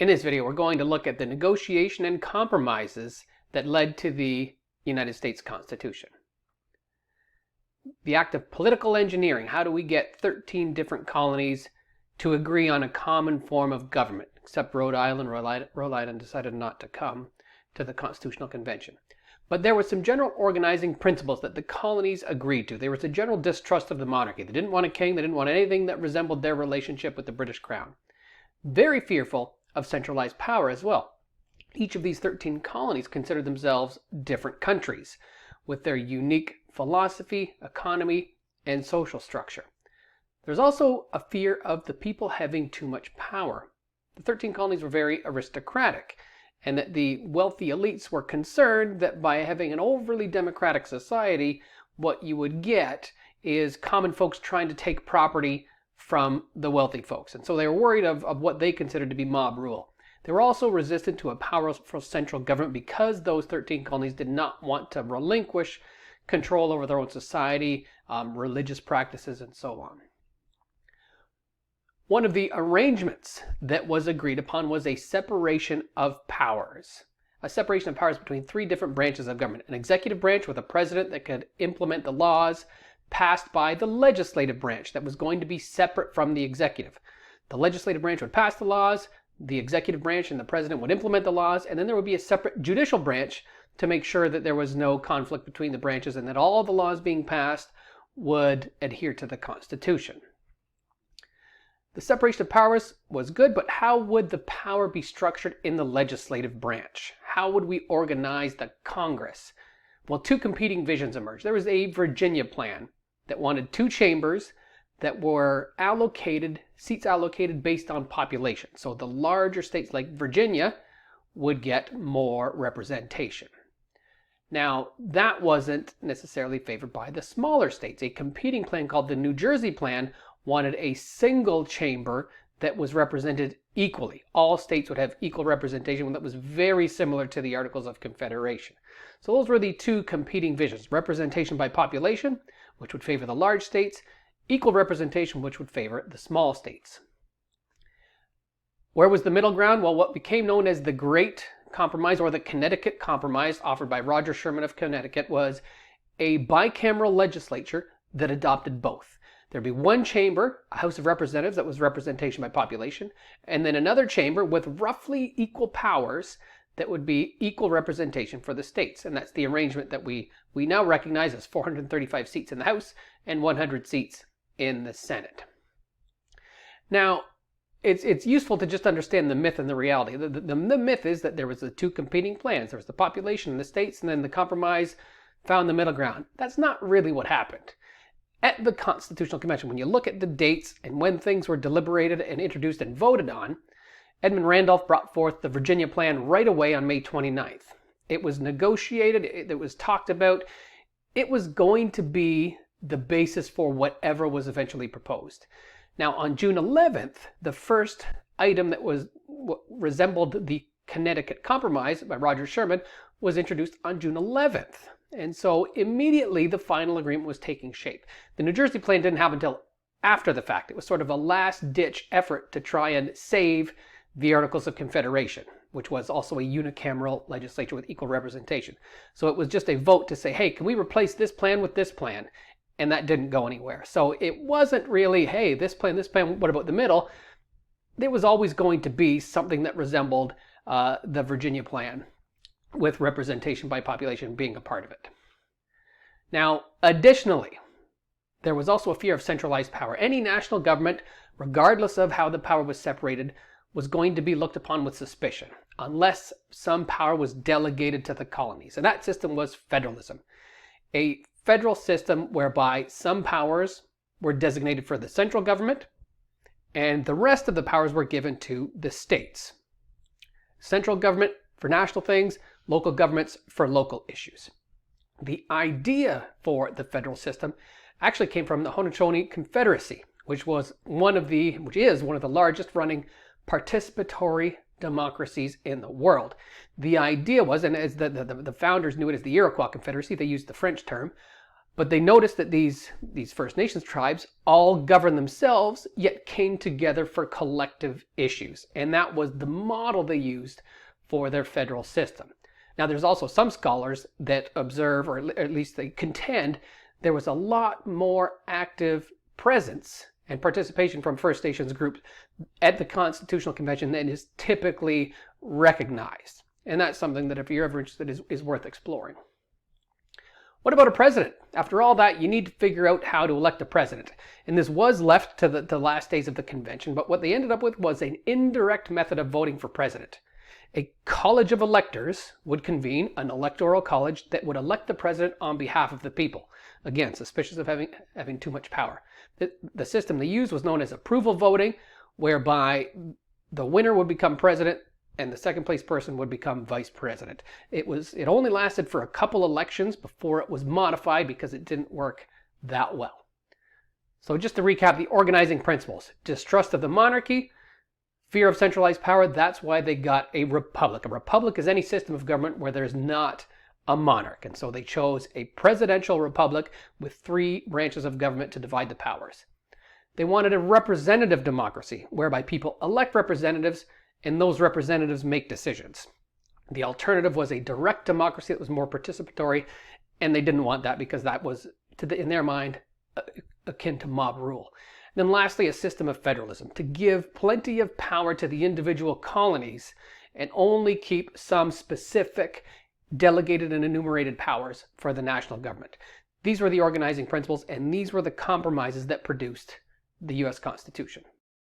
In this video, we're going to look at the negotiation and compromises that led to the United States Constitution. The act of political engineering. How do we get 13 different colonies to agree on a common form of government? Except Rhode Island. Rhode Island decided not to come to the Constitutional Convention. But there were some general organizing principles that the colonies agreed to. There was a general distrust of the monarchy. They didn't want a king. They didn't want anything that resembled their relationship with the British Crown. Very fearful of centralized power as well. Each of these 13 colonies considered themselves different countries with their unique philosophy, economy, and social structure. There's also a fear of the people having too much power. The 13 colonies were very aristocratic, and that the wealthy elites were concerned that by having an overly democratic society, what you would get is common folks trying to take property from the wealthy folks. And so they were worried of what they considered to be mob rule. They were also resistant to a powerful central government because those 13 colonies did not want to relinquish control over their own society, religious practices, and so on. One of the arrangements that was agreed upon was a separation of powers. A separation of powers between three different branches of government. An executive branch with a president that could implement the laws passed by the legislative branch that was going to be separate from the executive. The legislative branch would pass the laws, the executive branch and the president would implement the laws, and then there would be a separate judicial branch to make sure that there was no conflict between the branches and that all the laws being passed would adhere to the Constitution. The separation of powers was good, but how would the power be structured in the legislative branch? How would we organize the Congress? Well, two competing visions emerged. There was a Virginia plan that wanted two chambers that were seats allocated based on population. So the larger states like Virginia would get more representation. Now, that wasn't necessarily favored by the smaller states. A competing plan called the New Jersey plan wanted a single chamber that was represented equally. All states would have equal representation. That was very similar to the Articles of Confederation. So those were the two competing visions. Representation by population, which would favor the large states. Equal representation, which would favor the small states. Where was the middle ground? Well, what became known as the Great Compromise, or the Connecticut Compromise, offered by Roger Sherman of Connecticut, was a bicameral legislature that adopted both. There'd be one chamber, a House of Representatives, that was representation by population, and then another chamber with roughly equal powers that would be equal representation for the states. And that's the arrangement that we now recognize as 435 seats in the House and 100 seats in the Senate. Now, it's useful to just understand the myth and the reality. The myth is that there was the two competing plans. There was the population in the states, and then the compromise found the middle ground. That's not really what happened. At the Constitutional Convention, when you look at the dates and when things were deliberated and introduced and voted on, Edmund Randolph brought forth the Virginia Plan right away on May 29th. It was negotiated, it was talked about. It was going to be the basis for whatever was eventually proposed. Now, on June 11th, the first item that resembled the Connecticut Compromise by Roger Sherman was introduced on June 11th. And so immediately the final agreement was taking shape. The New Jersey plan didn't happen until after the fact. It was sort of a last-ditch effort to try and save the Articles of Confederation, which was also a unicameral legislature with equal representation. So it was just a vote to say, hey, can we replace this plan with this plan? And that didn't go anywhere. So it wasn't really, hey, this plan, what about the middle? There was always going to be something that resembled the Virginia plan, with representation by population being a part of it. Now, additionally, there was also a fear of centralized power. Any national government, regardless of how the power was separated, was going to be looked upon with suspicion unless some power was delegated to the colonies. And that system was federalism. A federal system whereby some powers were designated for the central government and the rest of the powers were given to the states. Central government for national things, local governments for local issues. The idea for the federal system actually came from the Haudenosaunee Confederacy, which is one of the largest running participatory democracies in the world. The idea was, and as the founders knew it as the Iroquois Confederacy, they used the French term, But they noticed that these First Nations tribes all governed themselves, yet came together for collective issues. And that was the model they used for their federal system. Now, there's also some scholars that observe, or at least they contend, there was a lot more active presence and participation from First Nations groups at the Constitutional Convention than is typically recognized. And that's something that, if you're ever interested, is worth exploring. What about a president? After all that, you need to figure out how to elect a president. And this was left to the last days of the convention, but what they ended up with was an indirect method of voting for president. A college of electors would convene an electoral college that would elect the president on behalf of the people. Again, suspicious of having too much power. The system they used was known as approval voting, whereby the winner would become president and the second place person would become vice president. It only lasted for a couple elections before it was modified because it didn't work that well. So just to recap the organizing principles: distrust of the monarchy, fear of centralized power. That's why they got a republic. A republic is any system of government where there's not a monarch. And so they chose a presidential republic with 3 branches of government to divide the powers. They wanted a representative democracy whereby people elect representatives and those representatives make decisions. The alternative was a direct democracy that was more participatory, and they didn't want that because that was, in their mind, akin to mob rule. And then lastly, a system of federalism, to give plenty of power to the individual colonies and only keep some specific delegated and enumerated powers for the national government. These were the organizing principles, and these were the compromises that produced the U.S. Constitution.